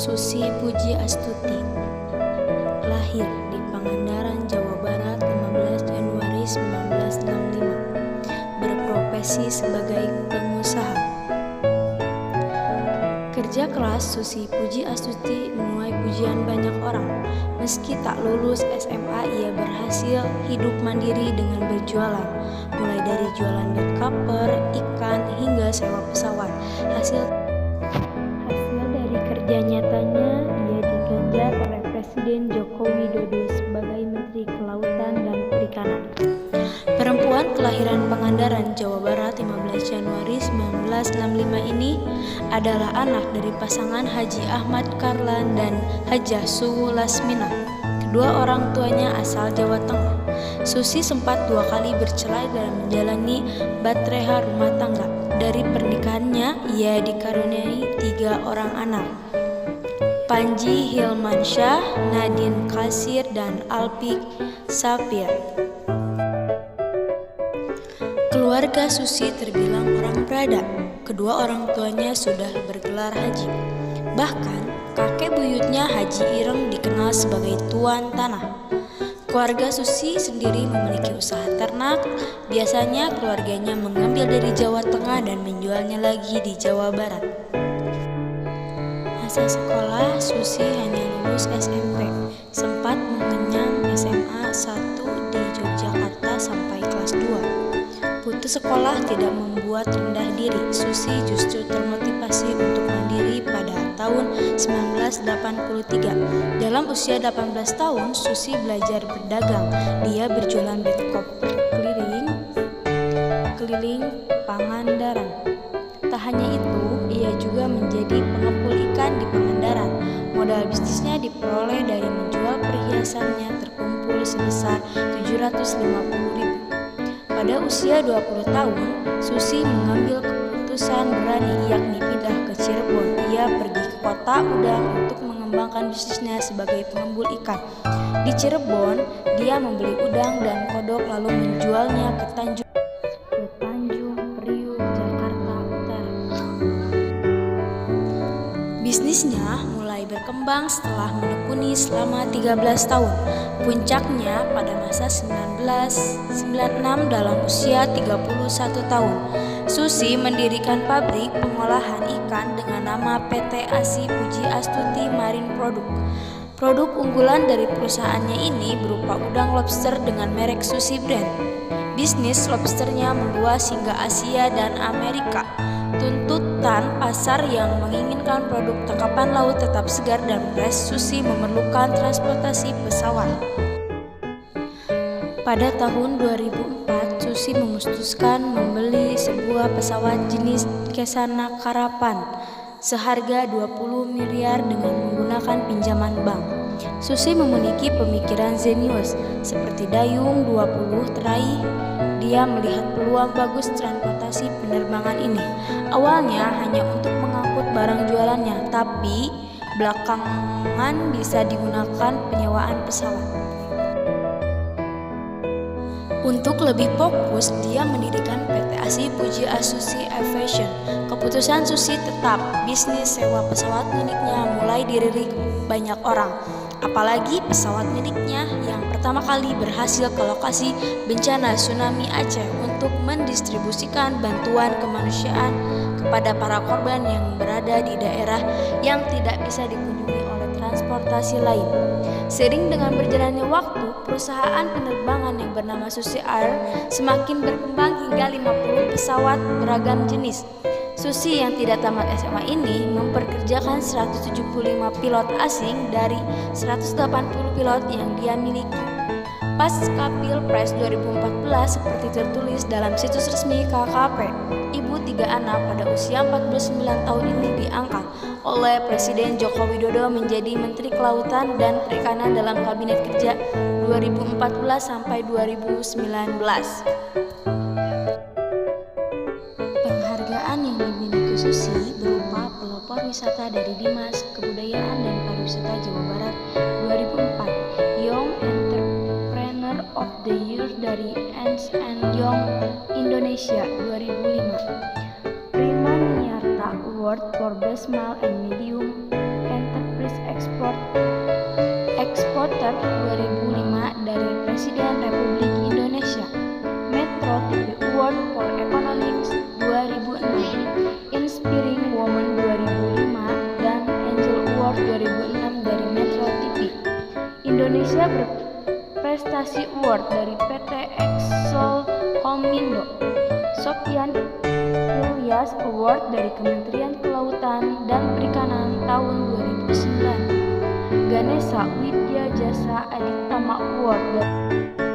Susi Puji Astuti lahir di Pangandaran, Jawa Barat 15 Januari 1965. Berprofesi sebagai pengusaha. Kerja keras Susi Puji Astuti menuai pujian banyak orang. Meski tak lulus SMA, ia berhasil hidup mandiri dengan berjualan, mulai dari jualan bed cover, ikan, hingga sewa pesawat. Hasil dari kerja nyatanya, ia diganjar oleh Presiden Joko Widodo sebagai Menteri Kelautan dan Perikanan. Perempuan kelahiran Pangandaran, Jawa Barat 15 Januari 1965 ini adalah anak dari pasangan Haji Ahmad Karlan dan Hajah Suwu Lasminah. Kedua orang tuanya asal Jawa Tengah. Susi sempat 2 kali bercerai dalam menjalani batreha rumah tangga. Dari pernikahannya, ia dikaruniai 3 orang anak, Panji Hilmansyah, Nadine Kasir, dan Alpi Safir. Keluarga Susi terbilang orang berada. Kedua orang tuanya sudah bergelar haji. Bahkan kakek buyutnya Haji Ireng dikenal sebagai tuan tanah. Keluarga Susi sendiri memiliki usaha ternak. Biasanya keluarganya mengambil dari Jawa Tengah dan menjualnya lagi di Jawa Barat. Masa sekolah, Susi hanya lulus SMP. Sempat mengenyam SMA 1 di Yogyakarta sampai kelas 2. Putus sekolah tidak membuat rendah diri. Susi justru termotivasi untuk mandiri pada tahun 1983. Dalam usia 18 tahun, Susi belajar berdagang. Dia berjualan bed cover keliling Pangandaran. Tak hanya itu, ia juga menjadi pengepul ikan di Pangandaran. Modal bisnisnya diperoleh dari menjual perhiasannya terkumpul sebesar 750.000. Pada usia 20 tahun, Susi mengambil keputusan berani, yakni pindah ke Cirebon. Ia pergi ke Kota Udang untuk mengembangkan bisnisnya sebagai pengembul ikan. Di Cirebon, dia membeli udang dan kodok lalu menjualnya ke Tanjung Priuk, Jakarta Utara. Bisnisnya mulai berkembang setelah menekuni selama 13 tahun. Puncaknya pada masa 1996 dalam usia 31 tahun. Susi mendirikan pabrik pengolahan ikan dengan nama PT ASI Puji Astuti Marine Product. Produk unggulan dari perusahaannya ini berupa udang lobster dengan merek Susi Brand. Bisnis lobsternya meluas hingga Asia dan Amerika. Tuntutan pasar yang menginginkan produk tangkapan laut tetap segar dan fresh, Susi memerlukan transportasi pesawat. Pada tahun 2004, Susi memutuskan membeli sebuah pesawat jenis Cessna Caravan seharga 20 miliar dengan menggunakan pinjaman bank. Susi memiliki pemikiran zenius seperti Dayung 20 Teraih. Dia melihat peluang bagus transportasi penerbangan ini. Awalnya hanya untuk mengangkut barang jualannya, tapi belakangan bisa digunakan penyewaan pesawat. Untuk lebih fokus, dia mendirikan PT ASI Puji Astuti Aviation. Keputusan Susi tetap, bisnis sewa pesawat miliknya mulai dilirik banyak orang. Apalagi pesawat miliknya yang pertama kali berhasil ke lokasi bencana tsunami Aceh untuk mendistribusikan bantuan kemanusiaan kepada para korban yang berada di daerah yang tidak bisa dikunjungi oleh transportasi lain. Seiring dengan berjalannya waktu, perusahaan penerbangan yang bernama Susi Air semakin berkembang hingga 50 pesawat beragam jenis. Susi yang tidak tamat SMA ini memperkerjakan 175 pilot asing dari 180 pilot yang dia miliki. Pasca Pilpres 2014 seperti tertulis dalam situs resmi KKP, ibu 3 anak pada usia 49 tahun ini diangkat oleh Presiden Joko Widodo menjadi Menteri Kelautan dan Perikanan dalam Kabinet Kerja 2014 sampai 2019. Penghargaan yang dimiliki Susi berupa pelopor wisata dari Dinas Kebudayaan dan Pariwisata Jawa Barat 2004, Young Entrepreneur of the Year dari Ernst & Young Indonesia 2005, Prima Niyarta Award for Best Small and Medium Enterprise Best Exporter 2005 dari Presiden Republik Indonesia, Metro TV Award for Economics 2006, Inspiring Woman 2005, dan Angel Award 2006 dari Metro TV. Indonesia Berprestasi Award dari PT Excel Komindo, Sofyan Ilyas Award dari Kementerian Kelautan dan Perikanan tahun 2009, Ganesha Widya Jasa Aditama Award dari